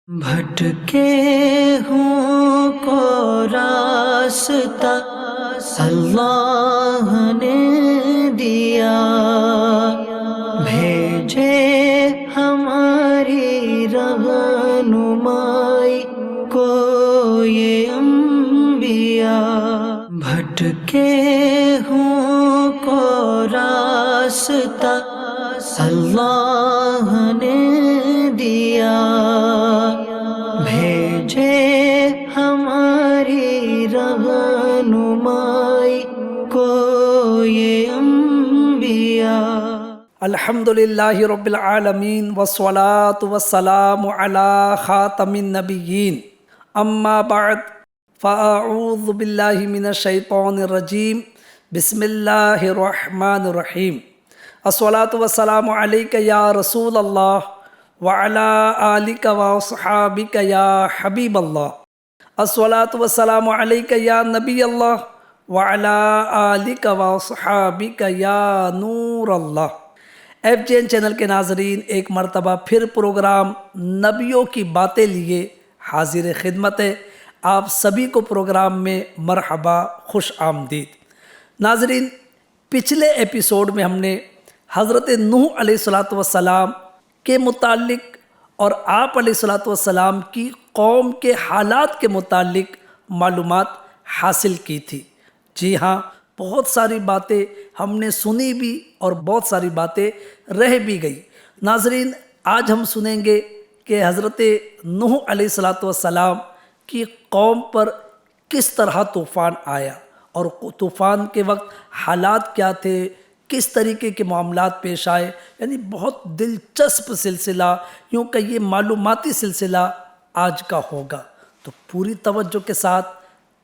بھٹکے ہوں کو راستہ اللہ نے دیا، بھیجے ہماری رہنمائی کو یہ انبیاء۔ بھٹکے ہوں کو راستہ اللہ نے دیا، بھیجے ہماری رہنمائی کو یہ انبیاء۔ الحمدللہ رب العالمین والصلاة والسلام علی خاتم النبیین، اما بعد فاعوذ باللہ من الشیطان الرجیم، بسم اللہ الرحمن الرحیم۔ الصلاة والسلام علیک یا رسول اللہ وعلی آلک واصحابک یا حبیب اللہ۔ الصلاة والسلام علیک یا نبی اللہ وعلی آلک واصحابک یا نور اللہ۔ ایف جی این چینل کے ناظرین، ایک مرتبہ پھر پروگرام نبیوں کی باتیں لیے حاضر خدمت ہے۔ آپ سبھی کو پروگرام میں مرحبا، خوش آمدید۔ ناظرین، پچھلے ایپیسوڈ میں ہم نے حضرت نوح علیہ السلام کے متعلق اور آپ علیہ السلام کی قوم کے حالات کے متعلق معلومات حاصل کی تھی۔ جی ہاں، بہت ساری باتیں ہم نے سنی بھی اور بہت ساری باتیں رہ بھی گئی۔ ناظرین، آج ہم سنیں گے کہ حضرت نوح علیہ السلام کی قوم پر کس طرح طوفان آیا اور طوفان کے وقت حالات کیا تھے، کس طریقے کے معاملات پیش آئے۔ یعنی بہت دلچسپ سلسلہ، یوں کہ یہ معلوماتی سلسلہ آج کا ہوگا، تو پوری توجہ کے ساتھ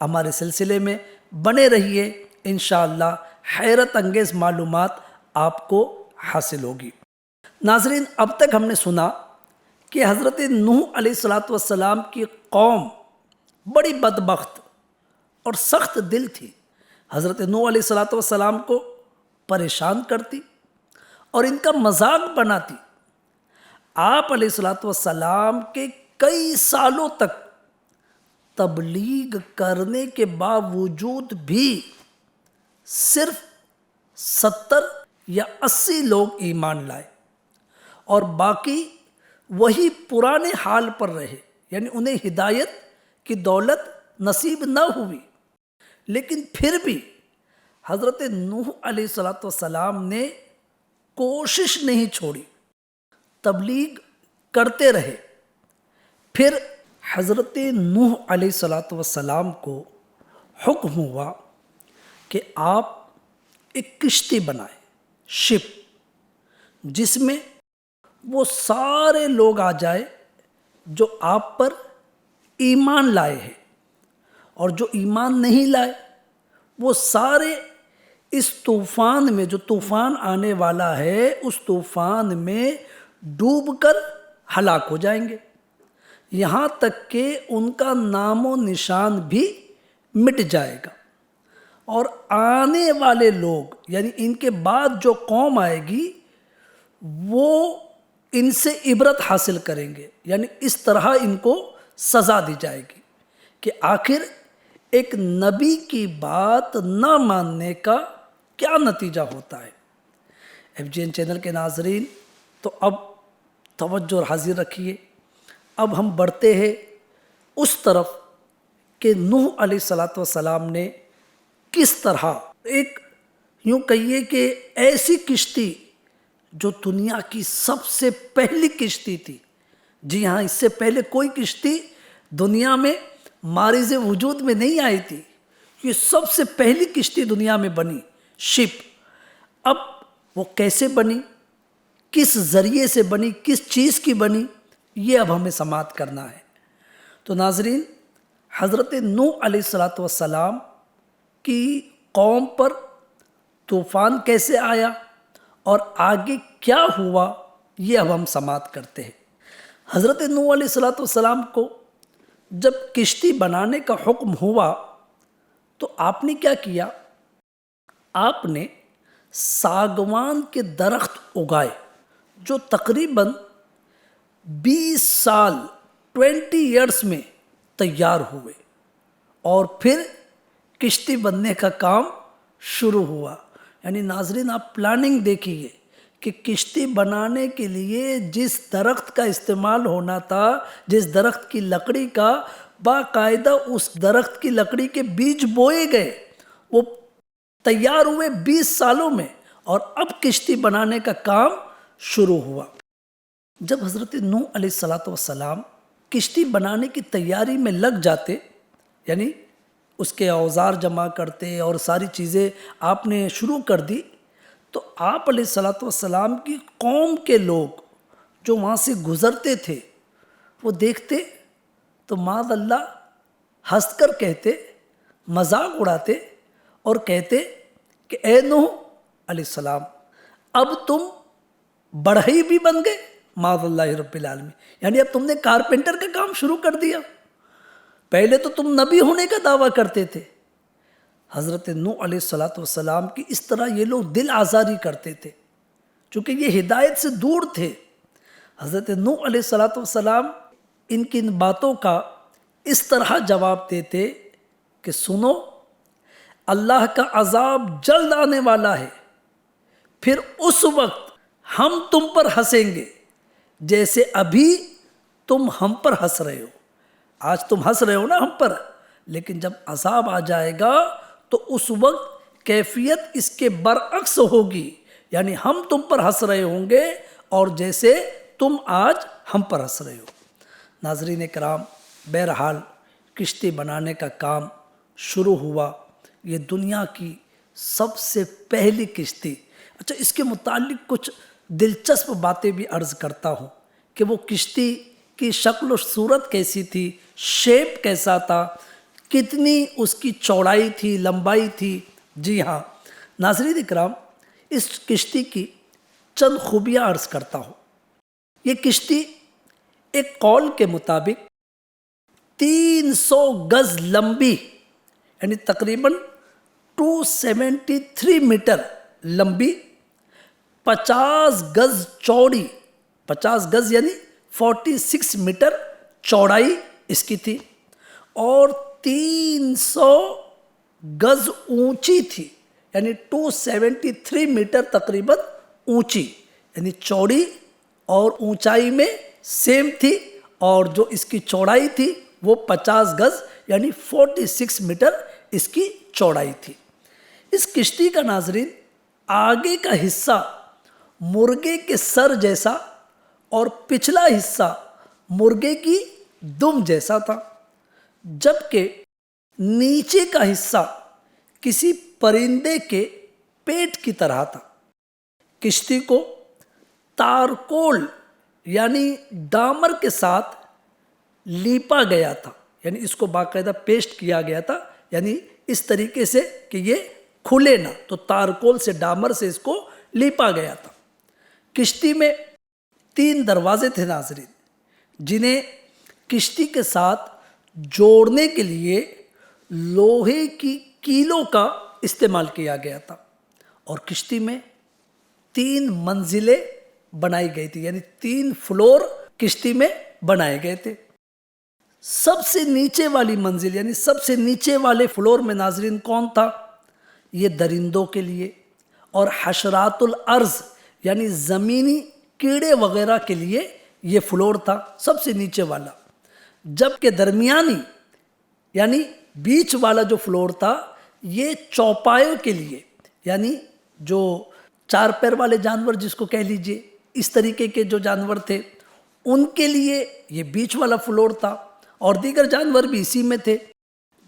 ہمارے سلسلے میں بنے رہیے، انشاءاللہ حیرت انگیز معلومات آپ کو حاصل ہوگی۔ ناظرین، اب تک ہم نے سنا کہ حضرت نوح علیہ السلام کی قوم بڑی بدبخت اور سخت دل تھی۔ حضرت نوح علیہ السلام کو پریشان کرتی اور ان کا مذاق بناتی۔ آپ علیہ السلام کے کئی سالوں تک تبلیغ کرنے کے باوجود بھی صرف 70 یا 80 لوگ ایمان لائے اور باقی وہی پرانے حال پر رہے، یعنی انہیں ہدایت کی دولت نصیب نہ ہوئی۔ لیکن پھر بھی حضرت نوح علیہ السلام نے کوشش نہیں چھوڑی، تبلیغ کرتے رہے۔ پھر حضرت نوح علیہ السلام کو حکم ہوا کہ آپ ایک کشتی بنائیں، شپ، جس میں وہ سارے لوگ آ جائے جو آپ پر ایمان لائے ہیں، اور جو ایمان نہیں لائے وہ سارے اس طوفان میں، جو طوفان آنے والا ہے، اس طوفان میں ڈوب کر ہلاک ہو جائیں گے، یہاں تک کہ ان کا نام و نشان بھی مٹ جائے گا، اور آنے والے لوگ، یعنی ان کے بعد جو قوم آئے گی، وہ ان سے عبرت حاصل کریں گے۔ یعنی اس طرح ان کو سزا دی جائے گی کہ آخر ایک نبی کی بات نہ ماننے کا کیا نتیجہ ہوتا ہے۔ ایف جی این چینل کے ناظرین، تو اب توجہ حاضر رکھیے۔ اب ہم بڑھتے ہیں اس طرف کہ نوح علیہ السلام نے کس طرح ایک، یوں کہیے کہ ایسی کشتی جو دنیا کی سب سے پہلی کشتی تھی، جی ہاں، اس سے پہلے کوئی کشتی دنیا میں مارز وجود میں نہیں آئی تھی، یہ سب سے پہلی کشتی دنیا میں بنی، شپ۔ اب وہ کیسے بنی، کس ذریعے سے بنی، کس چیز کی بنی، یہ اب ہمیں سماعت کرنا ہے۔ تو ناظرین، حضرت نوح علیہ السلام کی قوم پر طوفان کیسے آیا اور آگے کیا ہوا، یہ اب ہم سماعت کرتے ہیں۔ حضرت نوح علیہ السلام کو جب کشتی بنانے کا حکم ہوا تو آپ نے کیا کیا؟ آپ نے ساگوان کے درخت اگائے جو تقریباً 20 سال 20 ایئرس میں تیار ہوئے اور پھر کشتی بننے کا کام شروع ہوا. یعنی ناظرین آپ پلاننگ دیکھیے کہ کشتی بنانے کے لیے جس درخت کا استعمال ہونا تھا، جس درخت کی لکڑی کا، باقاعدہ اس درخت کی لکڑی کے بیج بوئے گئے، وہ تیار ہوئے 20 سالوں میں، اور اب کشتی بنانے کا کام شروع ہوا. جب حضرت نوح علیہ السلام کشتی بنانے کی تیاری میں لگ جاتے، یعنی اس کے اوزار جمع کرتے اور ساری چیزیں آپ نے شروع کر دی، تو آپ علیہ السلام کی قوم کے لوگ جو وہاں سے گزرتے تھے وہ دیکھتے تو معاذ اللہ ہنس کر کہتے، مذاق اڑاتے اور کہتے کہ اے نوح علیہ السلام اب تم بڑھئی بھی بن گئے معاذ اللہ رب العالمین. یعنی اب تم نے کارپینٹر کا کام شروع کر دیا. پہلے تو تم نبی ہونے کا دعویٰ کرتے تھے. حضرت نوح علیہ السلام کی اس طرح یہ لوگ دل آزاری کرتے تھے چونکہ یہ ہدایت سے دور تھے. حضرت نوح علیہ السلام ان کی ان باتوں کا اس طرح جواب دیتے کہ سنو، اللہ کا عذاب جلد آنے والا ہے، پھر اس وقت ہم تم پر ہنسیں گے جیسے ابھی تم ہم پر ہنس رہے ہو. آج تم ہنس رہے ہو نا ہم پر، لیکن جب عذاب آ جائے گا تو اس وقت کیفیت اس کے برعکس ہوگی. یعنی ہم تم پر ہنس رہے ہوں گے اور جیسے تم آج ہم پر ہنس رہے ہو. ناظرین کرام، بہرحال کشتی بنانے کا کام شروع ہوا. یہ دنیا کی سب سے پہلی کشتی. اچھا، اس کے متعلق کچھ دلچسپ باتیں بھی عرض کرتا ہوں کہ وہ کشتی کی شکل و صورت کیسی تھی، شیپ کیسا تھا، کتنی اس کی چوڑائی تھی، لمبائی تھی. جی ہاں ناظرین اکرام، اس کشتی کی چند خوبیاں عرض کرتا ہوں. یہ کشتی ایک قول کے مطابق 300 گز لمبی، یعنی تقریباً 273 میٹر لمبی، 50 گز چوڑی، 50 گز یعنی 46 میٹر چوڑائی اس کی تھی، اور 300 گز اونچی تھی. یعنی 273 میٹر تقریباً اونچی، یعنی چوڑی اور اونچائی میں سیم تھی، اور جو اس کی چوڑائی تھی وہ 50 گز یعنی 46 میٹر اس کی چوڑائی تھی. اس کشتی کا ناظرین آگے کا حصہ مرغے کے سر جیسا اور پچھلا حصہ مرغے کی دم جیسا تھا، جبکہ نیچے کا حصہ کسی پرندے کے پیٹ کی طرح تھا. کشتی کو تارکول یعنی ڈامر کے ساتھ لیپا گیا تھا، یعنی اس کو باقاعدہ پیسٹ کیا گیا تھا، یعنی اس طریقے سے کہ یہ کھلے نہ، تو تارکول سے، ڈامر سے اس کو لیپا گیا تھا. کشتی میں 3 دروازے تھے ناظرین، جنہیں کشتی کے ساتھ جوڑنے کے لیے لوہے کی کیلوں کا استعمال کیا گیا تھا، اور کشتی میں 3 منزلیں بنائی گئی تھی، یعنی 3 فلور کشتی میں بنائے گئے تھے. سب سے نیچے والی منزل یعنی سب سے نیچے والے فلور میں ناظرین کون تھا؟ یہ درندوں کے لیے اور حشرات الارض یعنی زمینی کیڑے وغیرہ کے لیے یہ فلور تھا، سب سے نیچے والا. جبکہ درمیانی یعنی بیچ والا جو فلور تھا یہ چوپایوں کے لیے، یعنی جو 4 پیر والے جانور جس کو کہہ لیجئے، اس طریقے کے جو جانور تھے ان کے لیے یہ بیچ والا فلور تھا، اور دیگر جانور بھی اسی میں تھے.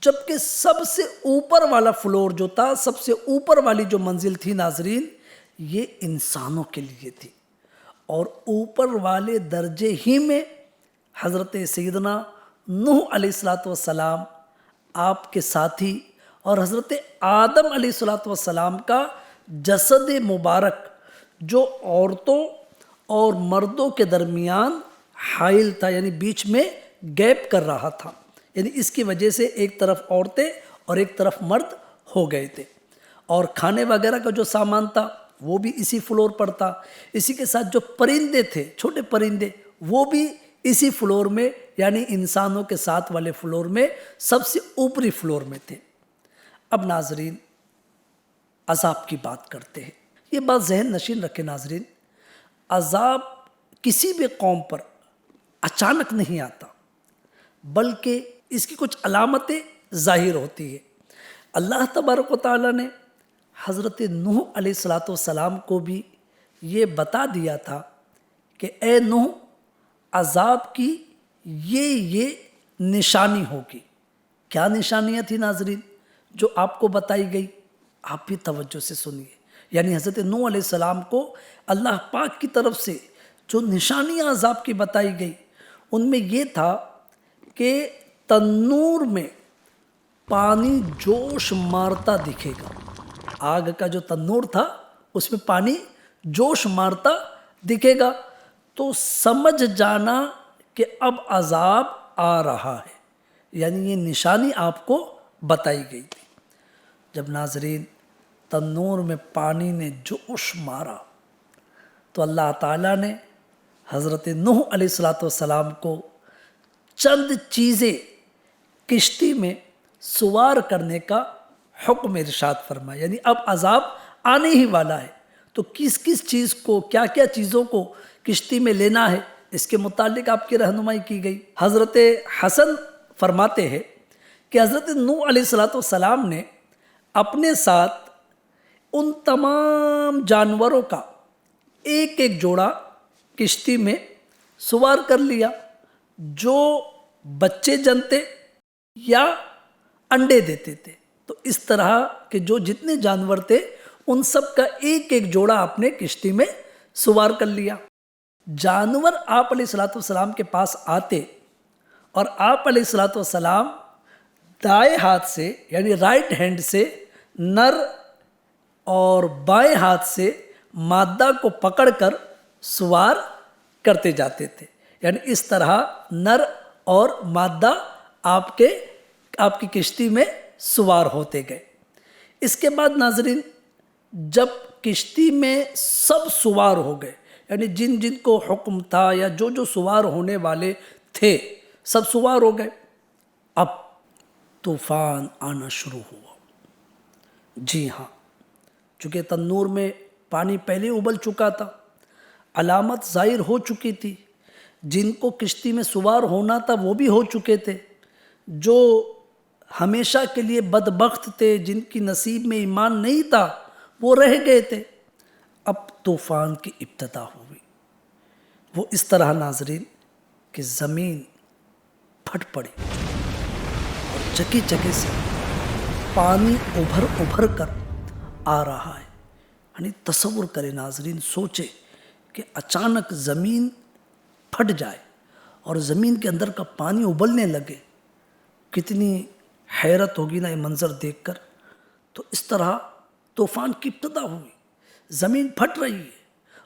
جبکہ سب سے اوپر والا فلور جو تھا، سب سے اوپر والی جو منزل تھی ناظرین، یہ انسانوں کے لیے تھی. اور اوپر والے درجے ہی میں حضرت سیدنا نوح علیہ السلام، آپ کے ساتھی، اور حضرت آدم علیہ السلام کا جسد مبارک جو عورتوں اور مردوں کے درمیان حائل تھا، یعنی بیچ میں گیپ کر رہا تھا، یعنی اس کی وجہ سے ایک طرف عورتیں اور ایک طرف مرد ہو گئے تھے. اور کھانے وغیرہ کا جو سامان تھا وہ بھی اسی فلور پر تھا. اسی کے ساتھ جو پرندے تھے، چھوٹے پرندے، وہ بھی اسی فلور میں یعنی انسانوں کے ساتھ والے فلور میں سب سے اوپری فلور میں تھے۔ اب ناظرین عذاب کی بات کرتے ہیں۔ یہ بات ذہن نشین رکھے ناظرین، عذاب کسی بھی قوم پر اچانک نہیں آتا، بلکہ اس کی کچھ علامتیں ظاہر ہوتی ہے۔ اللہ تبارک و تعالیٰ نے حضرت نوح علیہ السلام کو بھی یہ بتا دیا تھا کہ اے نوح، عذاب کی یہ نشانی ہوگی۔ کیا نشانیاں تھی ناظرین جو آپ کو بتائی گئی؟ آپ بھی توجہ سے سنیے۔ یعنی حضرت نوح علیہ السلام کو اللہ پاک کی طرف سے جو نشانیاں عذاب کی بتائی گئی، ان میں یہ تھا کہ تنور میں پانی جوش مارتا دکھے گا۔ آگ کا جو تنور تھا اس میں پانی جوش مارتا دکھے گا، تو سمجھ جانا کہ اب عذاب آ رہا ہے۔ یعنی یہ نشانی آپ کو بتائی گئی تھی۔ جب ناظرین تنور میں پانی نے جوش مارا تو اللہ تعالیٰ نے حضرت نوح علیہ السلام کو چند چیزیں کشتی میں سوار کرنے کا حکم ارشاد فرمایا۔ یعنی اب عذاب آنے ہی والا ہے، تو کس کس چیز کو، کیا کیا چیزوں کو کشتی میں لینا ہے، اس کے متعلق آپ کی رہنمائی کی گئی۔ حضرت حسن فرماتے ہیں کہ حضرت نوح علیہ السلام نے اپنے ساتھ ان تمام جانوروں کا ایک ایک جوڑا کشتی میں سوار کر لیا جو بچے جنتے یا انڈے دیتے تھے۔ تو اس طرح کے جو جتنے جانور تھے ان سب کا ایک ایک جوڑا آپ نے کشتی میں سوار کر لیا۔ جانور آپ علیہ السلام کے پاس آتے اور آپ علیہ السلام دائیں ہاتھ سے یعنی رائٹ ہینڈ سے نر اور بائیں ہاتھ سے مادہ کو پکڑ کر سوار کرتے جاتے تھے۔ یعنی اس طرح نر اور مادہ آپ کی کشتی میں سوار ہوتے گئے۔ اس کے بعد ناظرین جب کشتی میں سب سوار ہو گئے، یعنی جن جن کو حکم تھا یا جو جو سوار ہونے والے تھے سب سوار ہو گئے، اب طوفان آنا شروع ہوا۔ جی ہاں، چونکہ تنور میں پانی پہلے ابل چکا تھا، علامت ظاہر ہو چکی تھی، جن کو کشتی میں سوار ہونا تھا وہ بھی ہو چکے تھے، جو ہمیشہ کے لیے بدبخت تھے، جن کی نصیب میں ایمان نہیں تھا وہ رہ گئے تھے۔ اب طوفان کی ابتدا ہوئی، وہ اس طرح ناظرین کہ زمین پھٹ پڑی اور جگہ جگہ سے پانی ابھر کر آ رہا ہے۔ یعنی تصور کرے ناظرین، سوچے کہ اچانک زمین پھٹ جائے اور زمین کے اندر کا پانی ابلنے لگے، کتنی حیرت ہوگی نا یہ منظر دیکھ کر۔ تو اس طرح طوفان کی ابتدا ہوئی، زمین پھٹ رہی ہے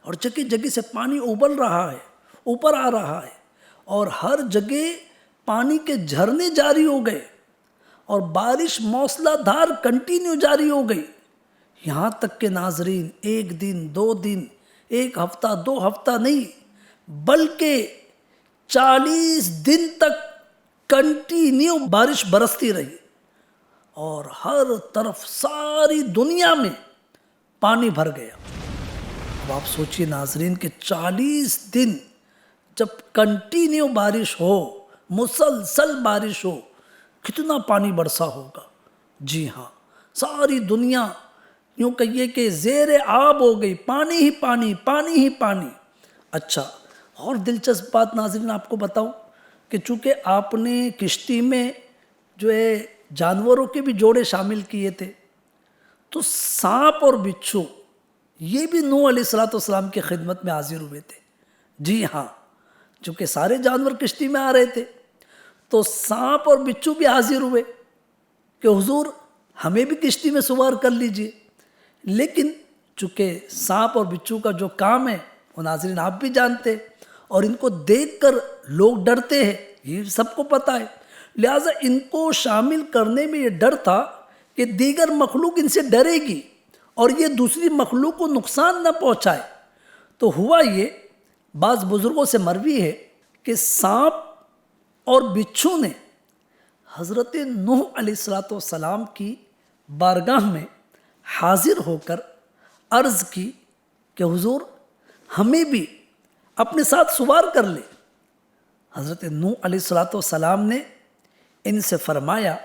اور جگہ جگہ سے پانی ابل رہا ہے، اوپر آ رہا ہے، اور ہر جگہ پانی کے جھرنے جاری ہو گئے اور بارش موسلا دھار کنٹینیو جاری ہو گئی، یہاں تک کہ ناظرین ایک دن، 2 دن، 1 ہفتہ، 2 ہفتہ نہیں بلکہ 40 دن تک کنٹینیو بارش برستی رہی اور ہر طرف ساری دنیا میں پانی بھر گیا۔ اب آپ سوچئے ناظرین کہ 40 دن جب کنٹینیو بارش ہو، مسلسل بارش ہو، کتنا پانی برسا ہوگا۔ جی ہاں، ساری دنیا یوں کہیے کہ زیر آب ہو گئی، پانی ہی پانی، پانی ہی پانی۔ اچھا، اور دلچسپ بات ناظرین آپ کو بتاؤں کہ چونکہ آپ نے کشتی میں جو ہے جانوروں کے بھی جوڑے شامل کیے تھے، تو سانپ اور بچھو یہ بھی نوح علیہ السلام کی خدمت میں حاضر ہوئے تھے۔ جی ہاں، چونکہ سارے جانور کشتی میں آ رہے تھے تو سانپ اور بچھو بھی حاضر ہوئے کہ حضور ہمیں بھی کشتی میں سوار کر لیجئے۔ لیکن چونکہ سانپ اور بچھو کا جو کام ہے وہ ناظرین آپ بھی جانتے، اور ان کو دیکھ کر لوگ ڈرتے ہیں، یہ سب کو پتہ ہے، لہٰذا ان کو شامل کرنے میں یہ ڈر تھا کہ دیگر مخلوق ان سے ڈرے گی اور یہ دوسری مخلوق کو نقصان نہ پہنچائے۔ تو ہوا یہ، بعض بزرگوں سے مروی ہے کہ سانپ اور بچھو نے حضرت نوح علیہ السلام کی بارگاہ میں حاضر ہو کر عرض کی کہ حضور ہمیں بھی اپنے ساتھ سوار کر لے۔ حضرت نوح علیہ السلام نے ان سے فرمایا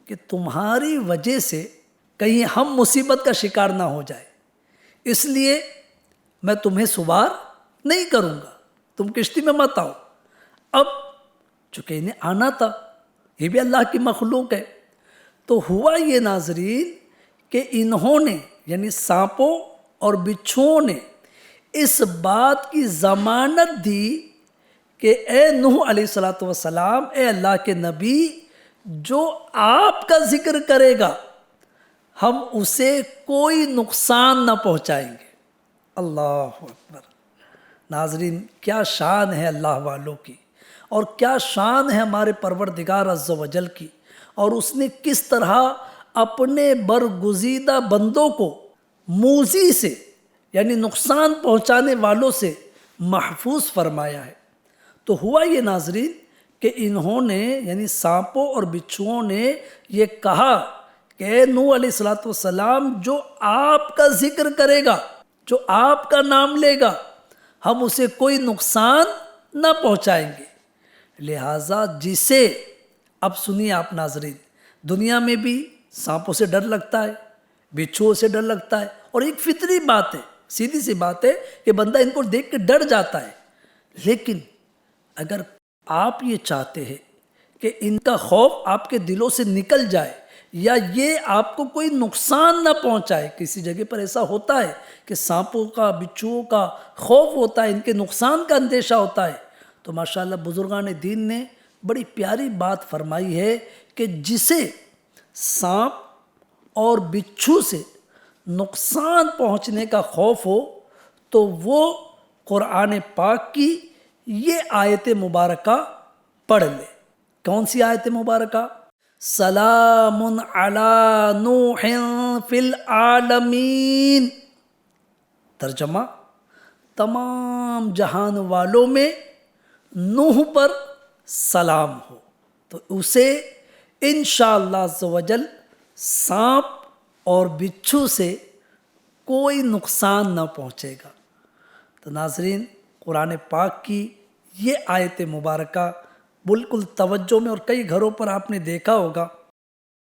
کہ تمہاری وجہ سے کہیں ہم مصیبت کا شکار نہ ہو جائے، اس لیے میں تمہیں سوار نہیں کروں گا، تم کشتی میں مت آؤ۔ اب چونکہ انہیں آنا تھا، یہ بھی اللہ کی مخلوق ہے، تو ہوا یہ ناظرین کہ انہوں نے یعنی سانپوں اور بچھوؤں نے اس بات کی ضمانت دی کہ اے نوح علیہ السلام، اے اللہ کے نبی، جو آپ کا ذکر کرے گا ہم اسے کوئی نقصان نہ پہنچائیں گے۔ اللہ اکبر۔ ناظرین کیا شان ہے اللہ والوں کی، اور کیا شان ہے ہمارے پروردگار عز و جل کی، اور اس نے کس طرح اپنے برگزیدہ بندوں کو موذی سے یعنی نقصان پہنچانے والوں سے محفوظ فرمایا ہے۔ تو ہوا یہ ناظرین کہ انہوں نے یعنی سانپوں اور بچھوؤں نے یہ کہا کہ اے نوح علیہ السلام، جو آپ کا ذکر کرے گا، جو آپ کا نام لے گا، ہم اسے کوئی نقصان نہ پہنچائیں گے۔ لہٰذا جسے اب سنیے آپ ناظرین، دنیا میں بھی سانپوں سے ڈر لگتا ہے، بچھوؤں سے ڈر لگتا ہے، اور ایک فطری بات ہے، سیدھی سی بات ہے کہ بندہ ان کو دیکھ کے ڈر جاتا ہے۔ لیکن اگر آپ یہ چاہتے ہیں کہ ان کا خوف آپ کے دلوں سے نکل جائے، یا یہ آپ کو کوئی نقصان نہ پہنچائے، کسی جگہ پر ایسا ہوتا ہے کہ سانپوں کا بچھوؤں کا خوف ہوتا ہے، ان کے نقصان کا اندیشہ ہوتا ہے، تو ماشاءاللہ بزرگان دین نے بڑی پیاری بات فرمائی ہے کہ جسے سانپ اور بچھو سے نقصان پہنچنے کا خوف ہو تو وہ قرآن پاک کی یہ آیت مبارکہ پڑھ لے۔ کون سی آیت مبارکہ؟ سلام علی نوح فی العالمین۔ ترجمہ، تمام جہان والوں میں نوح پر سلام ہو، تو اسے انشاءاللہ عز و جل سانپ اور بچھو سے کوئی نقصان نہ پہنچے گا۔ تو ناظرین قرآن پاک کی یہ آیت مبارکہ بالکل توجہ میں، اور کئی گھروں پر آپ نے دیکھا ہوگا،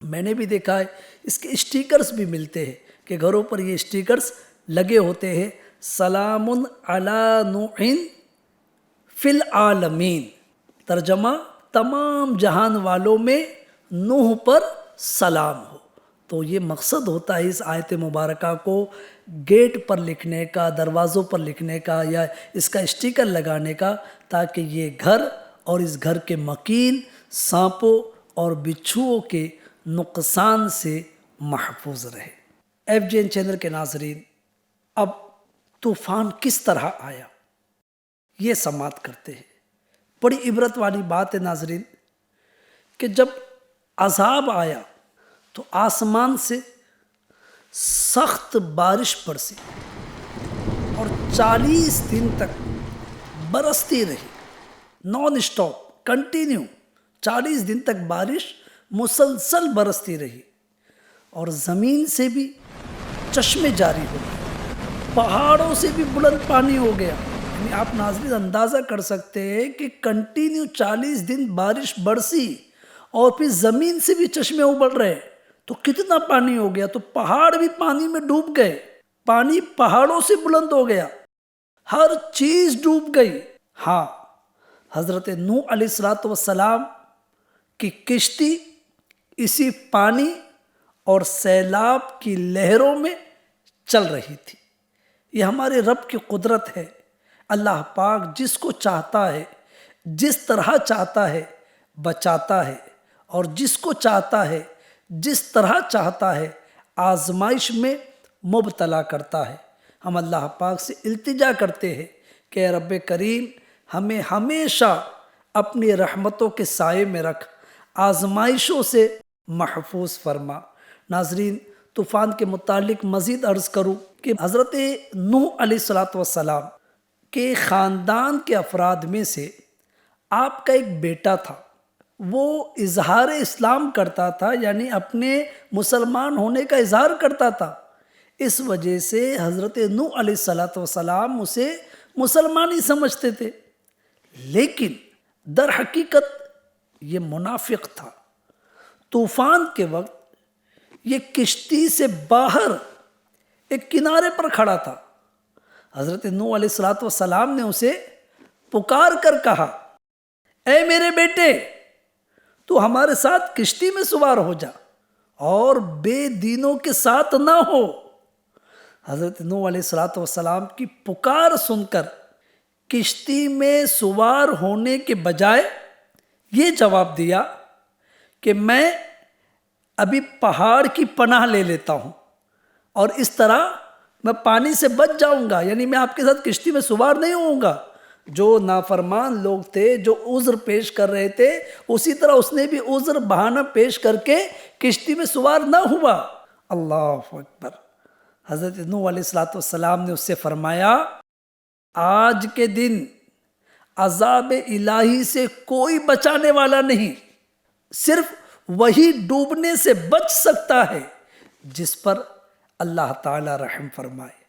میں نے بھی دیکھا ہے، اس کے اسٹیکرز بھی ملتے ہیں کہ گھروں پر یہ اسٹیکرز لگے ہوتے ہیں، سلام علی نوح فی العالمین۔ ترجمہ، تمام جہان والوں میں نوح پر سلام ہو۔ تو یہ مقصد ہوتا ہے اس آیت مبارکہ کو گیٹ پر لکھنے کا، دروازوں پر لکھنے کا، یا اس کا اسٹیکر لگانے کا، تاکہ یہ گھر اور اس گھر کے مکین سانپوں اور بچھوؤں کے نقصان سے محفوظ رہے۔ FJN چینل کے ناظرین، اب طوفان کس طرح آیا یہ سماعت کرتے ہیں۔ بڑی عبرت والی بات ہے ناظرین کہ جب عذاب آیا تو آسمان سے سخت بارش برسی اور 40 دن تک برستی رہی، نان اسٹاپ، کنٹینیو 40 دن تک بارش مسلسل برستی رہی، اور زمین سے بھی چشمے جاری ہو گئے، پہاڑوں سے بھی بلند پانی ہو گیا۔ یعنی آپ ناظرین اندازہ کر سکتے ہیں کہ کنٹینیو 40 دن بارش برسی اور پھر زمین سے بھی چشمے ابل رہے، تو کتنا پانی ہو گیا، تو پہاڑ بھی پانی میں ڈوب گئے، پانی پہاڑوں سے بلند ہو گیا، ہر چیز ڈوب گئی۔ ہاں، حضرت نوح علیہ السلام کی کشتی اسی پانی اور سیلاب کی لہروں میں چل رہی تھی۔ یہ ہمارے رب کی قدرت ہے۔ اللہ پاک جس کو چاہتا ہے، جس طرح چاہتا ہے بچاتا ہے، اور جس کو چاہتا ہے جس طرح چاہتا ہے آزمائش میں مبتلا کرتا ہے۔ ہم اللہ پاک سے التجا کرتے ہیں کہ اے رب کریم، ہمیں ہمیشہ اپنی رحمتوں کے سائے میں رکھ، آزمائشوں سے محفوظ فرما۔ ناظرین طوفان کے متعلق مزید عرض کروں کہ حضرت نوح علیہ السلام کے خاندان کے افراد میں سے آپ کا ایک بیٹا تھا، وہ اظہار اسلام کرتا تھا، یعنی اپنے مسلمان ہونے کا اظہار کرتا تھا، اس وجہ سے حضرت نوح علیہ السلام اسے مسلمان ہی سمجھتے تھے، لیکن در حقیقت یہ منافق تھا۔ طوفان کے وقت یہ کشتی سے باہر ایک کنارے پر کھڑا تھا، حضرت نوح علیہ السلام نے اسے پکار کر کہا، اے میرے بیٹے، تو ہمارے ساتھ کشتی میں سوار ہو جا اور بے دینوں کے ساتھ نہ ہو۔ حضرت نوح علیہ السلام کی پکار سن کر کشتی میں سوار ہونے کے بجائے یہ جواب دیا کہ میں ابھی پہاڑ کی پناہ لے لیتا ہوں اور اس طرح میں پانی سے بچ جاؤں گا، یعنی میں آپ کے ساتھ کشتی میں سوار نہیں ہوں گا۔ جو نافرمان لوگ تھے، جو عذر پیش کر رہے تھے، اسی طرح اس نے بھی عذر بہانہ پیش کر کے کشتی میں سوار نہ ہوا۔ اللہ اکبر۔ حضرت نوح علیہ السلام نے اس سے فرمایا، آج کے دن عذاب الہی سے کوئی بچانے والا نہیں، صرف وہی ڈوبنے سے بچ سکتا ہے جس پر اللہ تعالی رحم فرمائے۔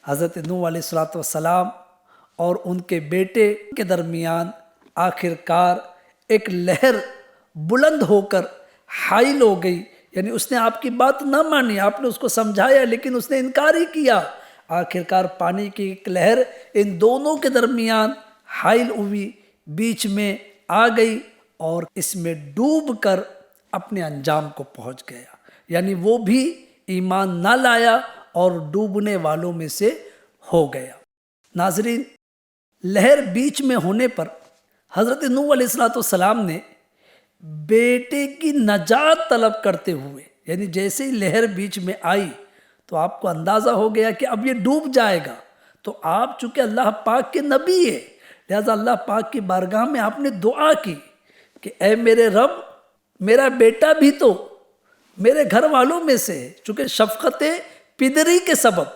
حضرت نوح علیہ السلام اور ان کے بیٹے کے درمیان آخرکار ایک لہر بلند ہو کر حائل ہو گئی، یعنی اس نے آپ کی بات نہ مانی، آپ نے اس کو سمجھایا لیکن اس نے انکار ہی کیا۔ آخرکار پانی کی ایک لہر ان دونوں کے درمیان حائل ہوئی، بیچ میں آ گئی اور اس میں ڈوب کر اپنے انجام کو پہنچ گیا، یعنی وہ بھی ایمان نہ لایا اور ڈوبنے والوں میں سے ہو گیا۔ ناظرین، لہر بیچ میں ہونے پر حضرت نوح علیہ السلام نے بیٹے کی نجات طلب کرتے ہوئے، یعنی جیسے ہی لہر بیچ میں آئی تو آپ کو اندازہ ہو گیا کہ اب یہ ڈوب جائے گا، تو آپ چونکہ اللہ پاک کے نبی ہیں، لہذا اللہ پاک کی بارگاہ میں آپ نے دعا کی کہ اے میرے رب، میرا بیٹا بھی تو میرے گھر والوں میں سے ہے، چونکہ شفقت پدری کے سبب،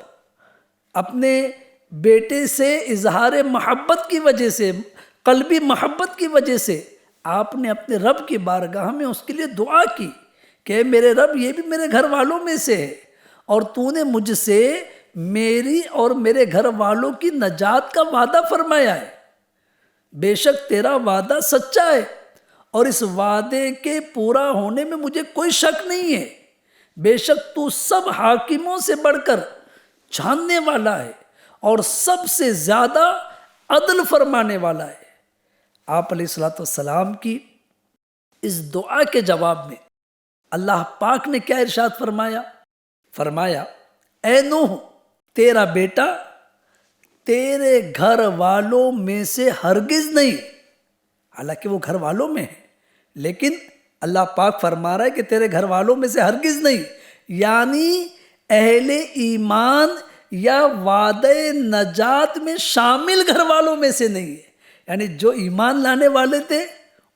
اپنے بیٹے سے اظہار محبت کی وجہ سے، قلبی محبت کی وجہ سے آپ نے اپنے رب کی بارگاہ میں اس کے لیے دعا کی کہ اے میرے رب، یہ بھی میرے گھر والوں میں سے ہے اور تو نے مجھ سے میری اور میرے گھر والوں کی نجات کا وعدہ فرمایا ہے، بے شک تیرا وعدہ سچا ہے اور اس وعدے کے پورا ہونے میں مجھے کوئی شک نہیں ہے، بے شک تو سب حاکموں سے بڑھ کر جاننے والا ہے اور سب سے زیادہ عدل فرمانے والا ہے۔ آپ علیہ السلام کی اس دعا کے جواب میں اللہ پاک نے کیا ارشاد فرمایا؟ فرمایا، اے نوح، تیرا بیٹا تیرے گھر والوں میں سے ہرگز نہیں، حالانکہ وہ گھر والوں میں ہے لیکن اللہ پاک فرما رہا ہے کہ تیرے گھر والوں میں سے ہرگز نہیں، یعنی اہل ایمان یا وعدہ نجات میں شامل گھر والوں میں سے نہیں ہے، یعنی جو ایمان لانے والے تھے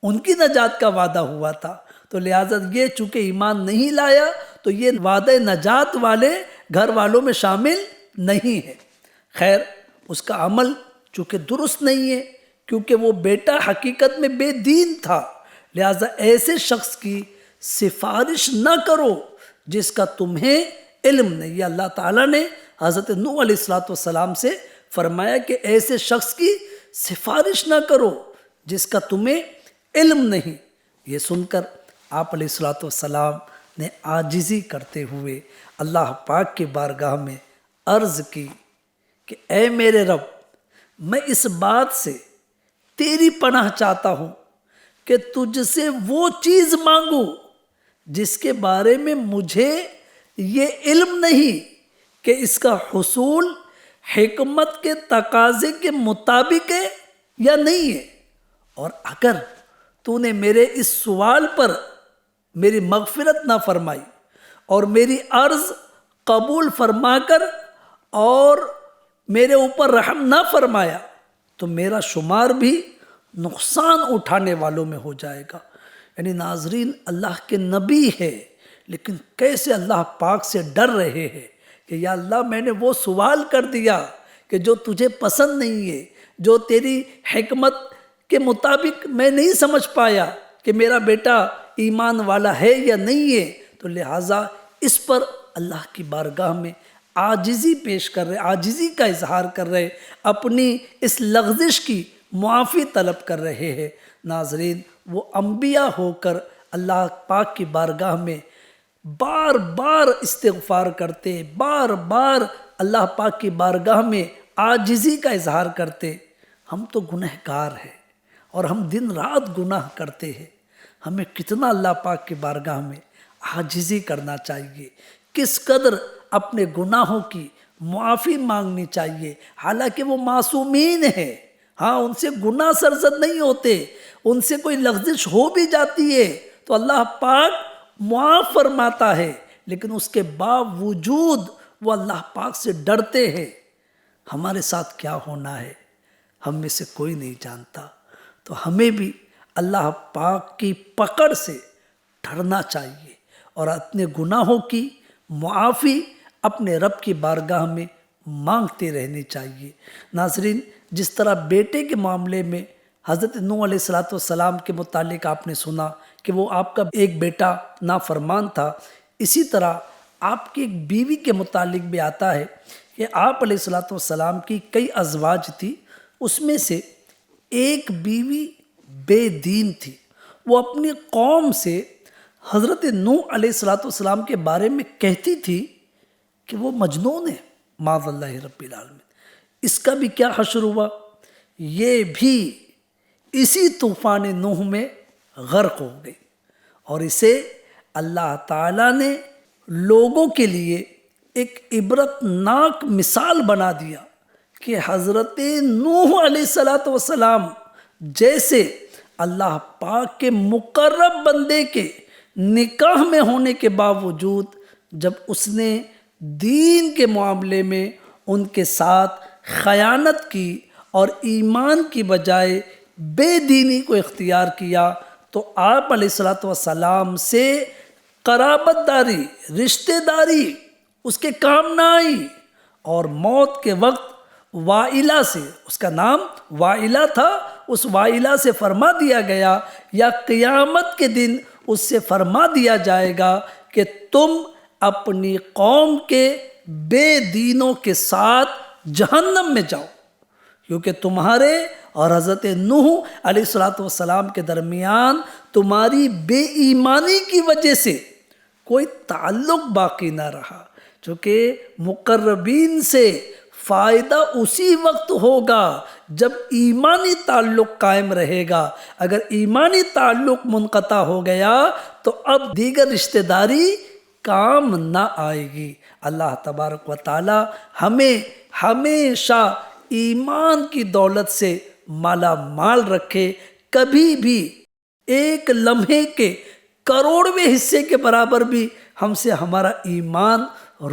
ان کی نجات کا وعدہ ہوا تھا، تو لہٰذا یہ چونکہ ایمان نہیں لایا تو یہ وعدہ نجات والے گھر والوں میں شامل نہیں ہے۔ خیر، اس کا عمل چونکہ درست نہیں ہے کیونکہ وہ بیٹا حقیقت میں بے دین تھا، لہٰذا ایسے شخص کی سفارش نہ کرو جس کا تمہیں علم نہیں۔ یہ اللہ تعالیٰ نے حضرت نوح علیہ السلام سے فرمایا کہ ایسے شخص کی سفارش نہ کرو جس کا تمہیں علم نہیں۔ یہ سن کر آپ علیہ السلام نے عاجزی کرتے ہوئے اللہ پاک کی بارگاہ میں عرض کی کہ اے میرے رب، میں اس بات سے تیری پناہ چاہتا ہوں کہ تجھ سے وہ چیز مانگوں جس کے بارے میں مجھے یہ علم نہیں کہ اس کا حصول حکمت کے تقاضے کے مطابق ہے یا نہیں ہے، اور اگر تو نے میرے اس سوال پر میری مغفرت نہ فرمائی اور میری عرض قبول فرما کر اور میرے اوپر رحم نہ فرمایا تو میرا شمار بھی نقصان اٹھانے والوں میں ہو جائے گا۔ یعنی ناظرین، اللہ کے نبی ہے لیکن کیسے اللہ پاک سے ڈر رہے ہیں کہ یا اللہ، میں نے وہ سوال کر دیا کہ جو تجھے پسند نہیں ہے، جو تیری حکمت کے مطابق میں نہیں سمجھ پایا کہ میرا بیٹا ایمان والا ہے یا نہیں ہے، تو لہٰذا اس پر اللہ کی بارگاہ میں عاجزی پیش کر رہے، عاجزی کا اظہار کر رہے، اپنی اس لغزش کی معافی طلب کر رہے ہیں۔ ناظرین، وہ انبیاء ہو کر اللہ پاک کی بارگاہ میں بار بار استغفار کرتے، بار بار اللہ پاک کی بارگاہ میں عاجزی کا اظہار کرتے۔ ہم تو گنہگار ہیں اور ہم دن رات گناہ کرتے ہیں، ہمیں کتنا اللہ پاک کی بارگاہ میں عاجزی کرنا چاہیے، کس قدر اپنے گناہوں کی معافی مانگنی چاہیے، حالانکہ وہ معصومین ہیں۔ ہاں، ان سے گناہ سرزد نہیں ہوتے، ان سے کوئی لغزش ہو بھی جاتی ہے تو اللہ پاک معاف فرماتا ہے، لیکن اس کے باوجود وہ اللہ پاک سے ڈرتے ہیں۔ ہمارے ساتھ کیا ہونا ہے ہم میں سے کوئی نہیں جانتا، تو ہمیں بھی اللہ پاک کی پکڑ سے ڈرنا چاہیے اور اپنے گناہوں کی معافی اپنے رب کی بارگاہ میں مانگتے رہنی چاہیے۔ ناظرین، جس طرح بیٹے کے معاملے میں حضرت نوح علیہ السلام کے متعلق آپ نے سنا کہ وہ آپ کا ایک بیٹا نافرمان تھا، اسی طرح آپ کی ایک بیوی کے متعلق بھی آتا ہے کہ آپ علیہ السلام کی کئی ازواج تھی، اس میں سے ایک بیوی بے دین تھی۔ وہ اپنی قوم سے حضرت نوح علیہ السلام کے بارے میں کہتی تھی کہ وہ مجنون ہے، معاذ اللہ رب العالمین۔ اس کا بھی کیا حشر ہوا؟ یہ بھی اسی طوفان نوح میں غرق ہو گئی، اور اسے اللہ تعالیٰ نے لوگوں کے لیے ایک عبرتناک مثال بنا دیا کہ حضرت نوح علیہ السلام جیسے اللہ پاک کے مقرب بندے کے نکاح میں ہونے کے باوجود جب اس نے دین کے معاملے میں ان کے ساتھ خیانت کی اور ایمان کی بجائے بے دینی کو اختیار کیا، تو آپ علیہ السلام سے قرابت داری، رشتہ داری اس کے کام نہ آئی، اور موت کے وقت وائلہ سے، اس کا نام وائلہ تھا، اس وائلہ سے فرما دیا گیا یا قیامت کے دن اس سے فرما دیا جائے گا کہ تم اپنی قوم کے بے دینوں کے ساتھ جہنم میں جاؤ، کیونکہ تمہارے اور حضرت نوح علیہ السلام کے درمیان تمہاری بے ایمانی کی وجہ سے کوئی تعلق باقی نہ رہا، چونکہ مقربین سے فائدہ اسی وقت ہوگا جب ایمانی تعلق قائم رہے گا۔ اگر ایمانی تعلق منقطع ہو گیا تو اب دیگر رشتہ داری کام نہ آئے گی۔ اللہ تبارک و تعالی ہمیں ہمیشہ ایمان کی دولت سے مالا مال رکھے، کبھی بھی ایک لمحے کے کروڑویں حصے کے برابر بھی ہم سے ہمارا ایمان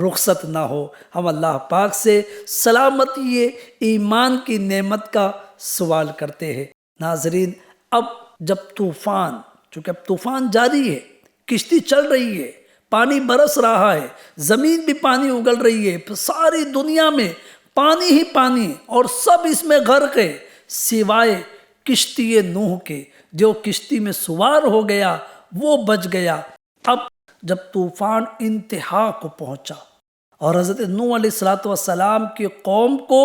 رخصت نہ ہو۔ ہم اللہ پاک سے سلامتی ایمان کی نعمت کا سوال کرتے ہیں۔ ناظرین، اب جب طوفان، چونکہ اب طوفان جاری ہے، کشتی چل رہی ہے، پانی برس رہا ہے، زمین بھی پانی اگل رہی ہے، ساری دنیا میں پانی ہی پانی، اور سب اس میں غرق ہے سوائے کشتی نوح کے۔ جو کشتی میں سوار ہو گیا وہ بچ گیا۔ اب جب طوفان انتہا کو پہنچا اور حضرت نوح علیہ السلام کی قوم کو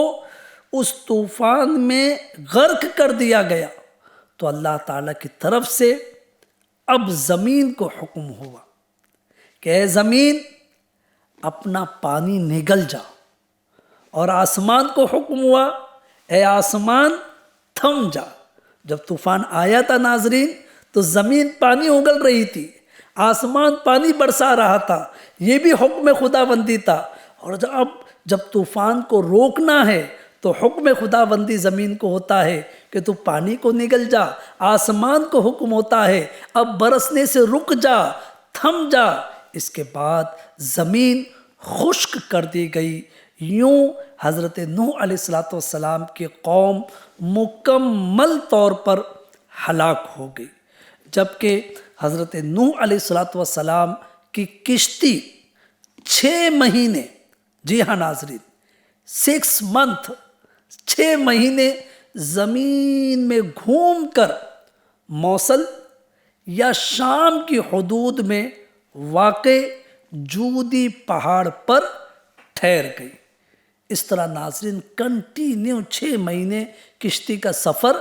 اس طوفان میں غرق کر دیا گیا، تو اللہ تعالیٰ کی طرف سے اب زمین کو حکم ہوا کہ اے زمین اپنا پانی نگل جا، اور آسمان کو حکم ہوا اے آسمان تھم جا۔ جب طوفان آیا تھا ناظرین تو زمین پانی اگل رہی تھی، آسمان پانی برسا رہا تھا، یہ بھی حکم خدا بندی تھا۔ اور جب طوفان کو روکنا ہے تو حکم خدا بندی زمین کو ہوتا ہے کہ تو پانی کو نگل جا، آسمان کو حکم ہوتا ہے اب برسنے سے رک جا، تھم جا۔ اس کے بعد زمین خشک کر دی گئی۔ یوں حضرت نوح علیہ السلام کی قوم مکمل طور پر ہلاک ہو گئی، جبکہ حضرت نوح علیہ السلام کی کشتی 6 مہینے، جی ہاں ناظرین، 6 منتھ، 6 مہینے زمین میں گھوم کر موصل یا شام کی حدود میں واقع جودی پہاڑ پر ٹھہر گئی۔ اس طرح ناظرین کنٹینیو 6 مہینے کشتی کا سفر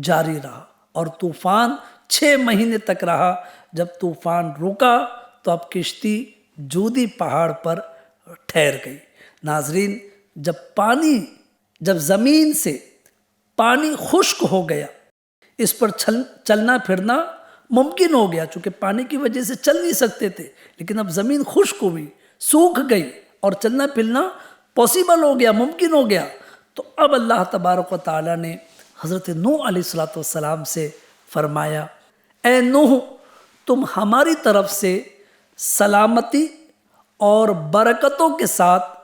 جاری رہا اور طوفان 6 مہینے تک رہا۔ جب طوفان رکا تو اب کشتی جودی پہاڑ پر ٹھہر گئی۔ ناظرین جب زمین سے پانی خشک ہو گیا، اس پر چلنا پھرنا ممکن ہو گیا، چونکہ پانی کی وجہ سے چل نہیں سکتے تھے، لیکن اب زمین خشک ہوئی، سوکھ گئی اور چلنا پھرنا پاسبل ہو گیا، ممکن ہو گیا۔ تو اب اللہ تبارک و تعالیٰ نے حضرت نوح علیہ السلام سے فرمایا، اے نوح، تم ہماری طرف سے سلامتی اور برکتوں کے ساتھ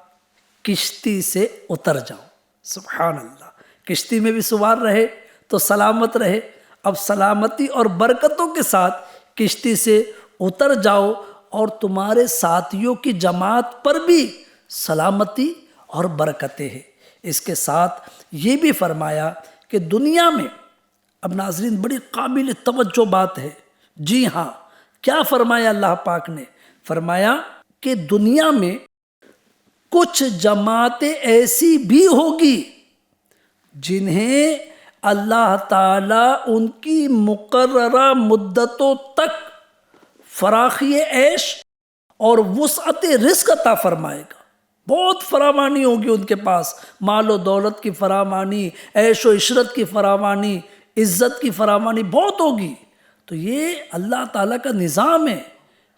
کشتی سے اتر جاؤ۔ سبحان اللہ، کشتی میں بھی سوار رہے تو سلامت رہے، اب سلامتی اور برکتوں کے ساتھ کشتی سے اتر جاؤ، اور تمہارے ساتھیوں کی جماعت پر بھی سلامتی اور برکتیں ہیں۔ اس کے ساتھ یہ بھی فرمایا کہ دنیا میں، اب ناظرین بڑی قابل توجہ بات ہے، جی ہاں، کیا فرمایا اللہ پاک نے؟ فرمایا کہ دنیا میں کچھ جماعتیں ایسی بھی ہوگی جنہیں اللہ تعالیٰ ان کی مقررہ مدتوں تک فراخی عیش اور وسعت رزق عطا فرمائے گا۔ بہت فراوانی ہوگی ان کے پاس، مال و دولت کی فراوانی، عیش و عشرت کی فراوانی، عزت کی فراوانی بہت ہوگی۔ تو یہ اللہ تعالیٰ کا نظام ہے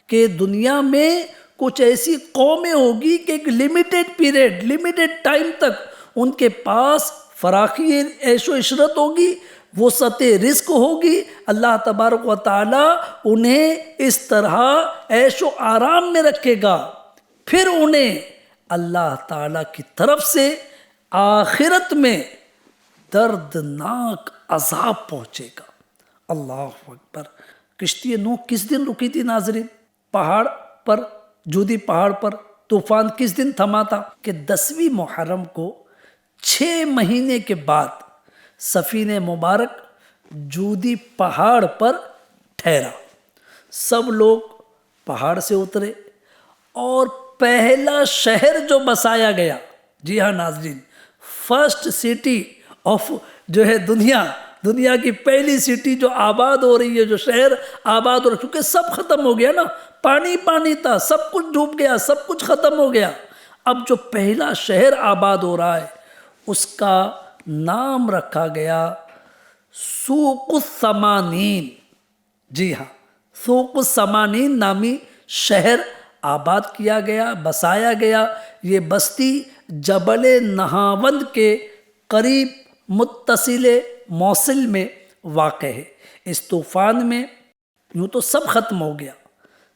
کہ دنیا میں کچھ ایسی قومیں ہوگی کہ ایک لیمیٹڈ پیریڈ، لیمیٹڈ ٹائم تک ان کے پاس فراخی عیش و عشرت ہوگی، وسعت رزق ہوگی۔ اللہ تبارک و تعالیٰ انہیں اس طرح عیش و آرام میں رکھے گا، پھر انہیں اللہ تعالیٰ کی طرف سے آخرت میں دردناک عذاب پہنچے گا۔ اللہ اکبر۔ کشتی نوح کس دن رکی تھی ناظرین؟ پہاڑ پر، جودی پہاڑ پر۔ طوفان کس دن تھما تھا؟ کہ 10ویں محرم کو 6 مہینے کے بعد سفینہ مبارک جودی پہاڑ پر ٹھہرا۔ سب لوگ پہاڑ سے اترے اور پہلا شہر جو بسایا گیا، جی ہاں ناظرین، فرسٹ سٹی آف جو ہے دنیا کی پہلی سٹی جو آباد ہو رہی ہے، جو شہر آباد ہو رہا ہے، کیونکہ سب ختم ہو گیا نا، پانی تھا، سب کچھ ڈوب گیا، سب کچھ ختم ہو گیا۔ اب جو پہلا شہر آباد ہو رہا ہے اس کا نام رکھا گیا سوق الثمانین۔ جی ہاں، سوق الثمانین نامی شہر آباد کیا گیا، بسایا گیا۔ یہ بستی جبل نہاوند کے قریب متصل موصل میں واقع ہے۔ اس طوفان میں یوں تو سب ختم ہو گیا،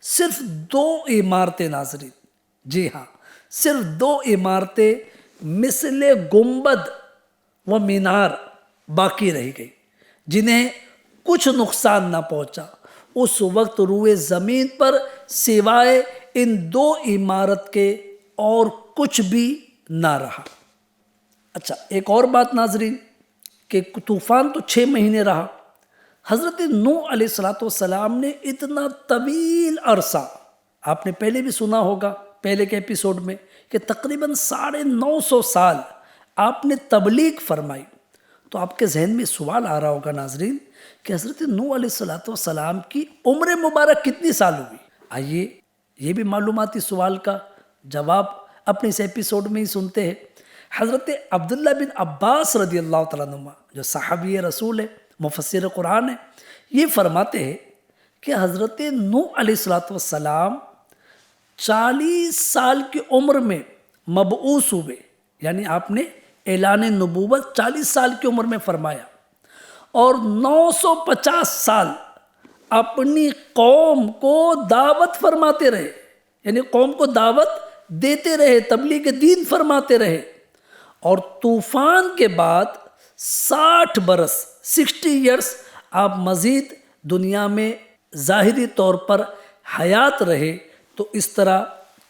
صرف 2 عمارتیں ناظرین، جی ہاں، صرف 2 عمارتیں مثل گنبد و مینار باقی رہ گئی، جنہیں کچھ نقصان نہ پہنچا۔ اس وقت روئے زمین پر سوائے ان 2 عمارت کے اور کچھ بھی نہ رہا۔ اچھا، ایک اور بات ناظرین کہ طوفان تو 6 مہینے رہا۔ حضرت نوح علیہ السلام نے اتنا طویل عرصہ، آپ نے پہلے بھی سنا ہوگا پہلے کے ایپیسوڈ میں، کہ تقریباً 950 سال آپ نے تبلیغ فرمائی۔ تو آپ کے ذہن میں سوال آ رہا ہوگا ناظرین کہ حضرت نوح علیہ السلام کی عمر مبارک کتنی سال ہوئی؟ آئیے یہ بھی معلوماتی سوال کا جواب اپنے اس ایپیسوڈ میں ہی سنتے ہیں۔ حضرت عبداللہ بن عباس رضی اللہ تعالیٰ عنہ، جو صحابی رسول ہے، مفسر قرآن ہے، یہ فرماتے ہیں کہ حضرت نوح علیہ السلام 40 سال کی عمر میں مبعوث ہوئے، یعنی آپ نے اعلان نبوت 40 سال کی عمر میں فرمایا، اور 950 سال اپنی قوم کو دعوت فرماتے رہے، یعنی قوم کو دعوت دیتے رہے، تبلیغ دین فرماتے رہے۔ اور طوفان کے بعد 60 برس 60 ایئرس آپ مزید دنیا میں ظاہری طور پر حیات رہے۔ تو اس طرح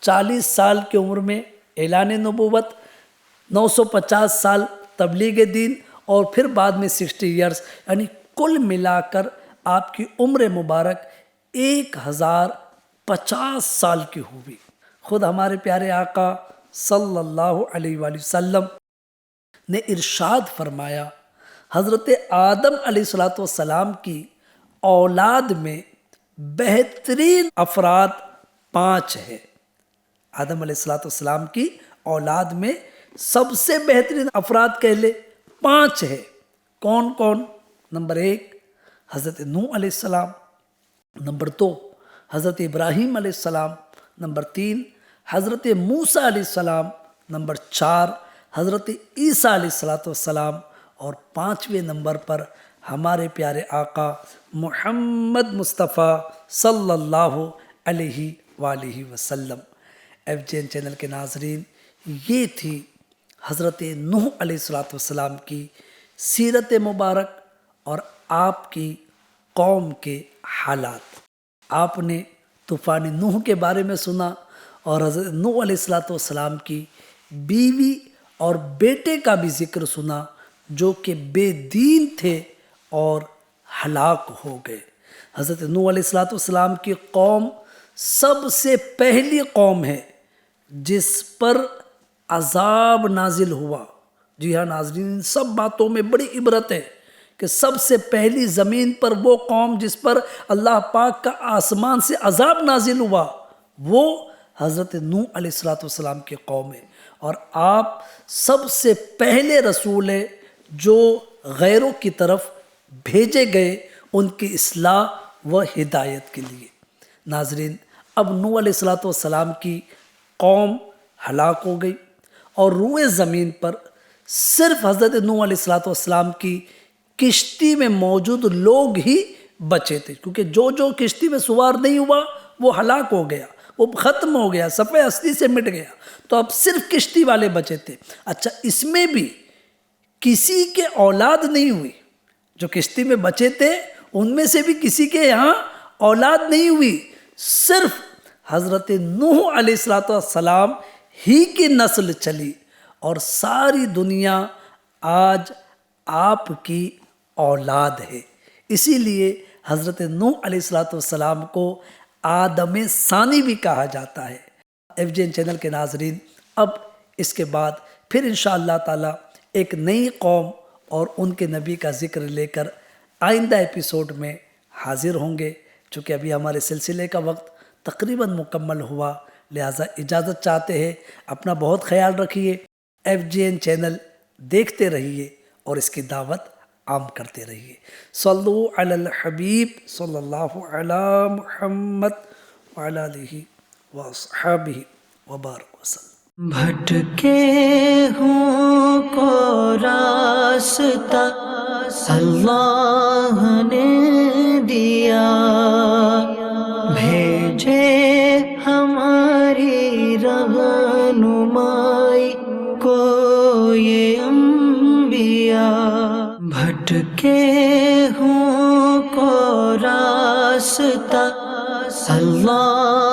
40 سال کی عمر میں اعلان نبوت، 950 سال تبلیغ دین، اور پھر بعد میں 60 ایئرس، یعنی کل ملا کر آپ کی عمر مبارک 1050 سال کی ہوئی۔ خود ہمارے پیارے آقا صلی اللہ علیہ وآلہ وسلم نے ارشاد فرمایا، حضرت آدم علیہ السلام کی اولاد میں بہترین افراد 5 ہیں۔ آدم علیہ السلام کی اولاد میں سب سے بہترین افراد کہہ لے 5 ہیں۔ کون کون؟ نمبر 1 حضرت نوح علیہ السلام، نمبر 2 حضرت ابراہیم علیہ السلام، نمبر 3 حضرت موسیٰ علیہ السلام، نمبر 4 حضرت عیسیٰ علیہ السلام، اور 5ویں نمبر پر ہمارے پیارے آقا محمد مصطفیٰ صلی اللہ علیہ وآلہ وسلم۔ FGN چینل کے ناظرین، یہ تھی حضرت نوح علیہ السلام کی سیرت مبارک اور آپ کی قوم کے حالات۔ آپ نے طوفان نوح کے بارے میں سنا اور حضرت نوح علیہ السلام کی بیوی اور بیٹے کا بھی ذکر سنا جو کہ بے دین تھے اور ہلاک ہو گئے۔ حضرت نوح علیہ السلام کی قوم سب سے پہلی قوم ہے جس پر عذاب نازل ہوا۔ جی ہاں ناظرین، ان سب باتوں میں بڑی عبرت ہے کہ سب سے پہلی زمین پر وہ قوم جس پر اللہ پاک کا آسمان سے عذاب نازل ہوا وہ حضرت نوح علیہ السلام کی قوم ہے، اور آپ سب سے پہلے رسول ہیں جو غیروں کی طرف بھیجے گئے ان کی اصلاح و ہدایت کے لیے۔ ناظرین، اب نوح علیہ السلام کی قوم ہلاک ہو گئی اور روئے زمین پر صرف حضرت نوح علیہ السلام کی کشتی میں موجود لوگ ہی بچے تھے، کیونکہ جو کشتی میں سوار نہیں ہوا وہ ہلاک ہو گیا، وہ ختم ہو گیا، صفحہ ہستی سے مٹ گیا، تو اب صرف کشتی والے بچے تھے۔ اچھا، اس میں بھی کسی کے اولاد نہیں ہوئی، جو کشتی میں بچے تھے ان میں سے بھی کسی کے یہاں اولاد نہیں ہوئی، صرف حضرت نوح علیہ السلام ہی کی نسل چلی، اور ساری دنیا آج آپ کی اولاد ہے۔ اسی لیے حضرت نوح علیہ السلام کو آدم ثانی بھی کہا جاتا ہے۔ FGN چینل کے ناظرین، اب اس کے بعد پھر انشاءاللہ تعالی ایک نئی قوم اور ان کے نبی کا ذکر لے کر آئندہ ایپیسوڈ میں حاضر ہوں گے۔ چونکہ ابھی ہمارے سلسلے کا وقت تقریباً مکمل ہوا، لہٰذا اجازت چاہتے ہیں۔ اپنا بہت خیال رکھیے، FGN چینل دیکھتے رہیے اور اس کی دعوت عام کرتے رہیے۔ صلو علی الحبیب صلی اللہ علی محمد وعلی آلہ واصحابہ وبارک وسلم۔ بھٹکے ہوں کو راستہ اللہ نے دیا، بھیجے ہماری رہنمائی کو یہ انبیاء۔ بھٹکے ہوں کو راستہ اللہ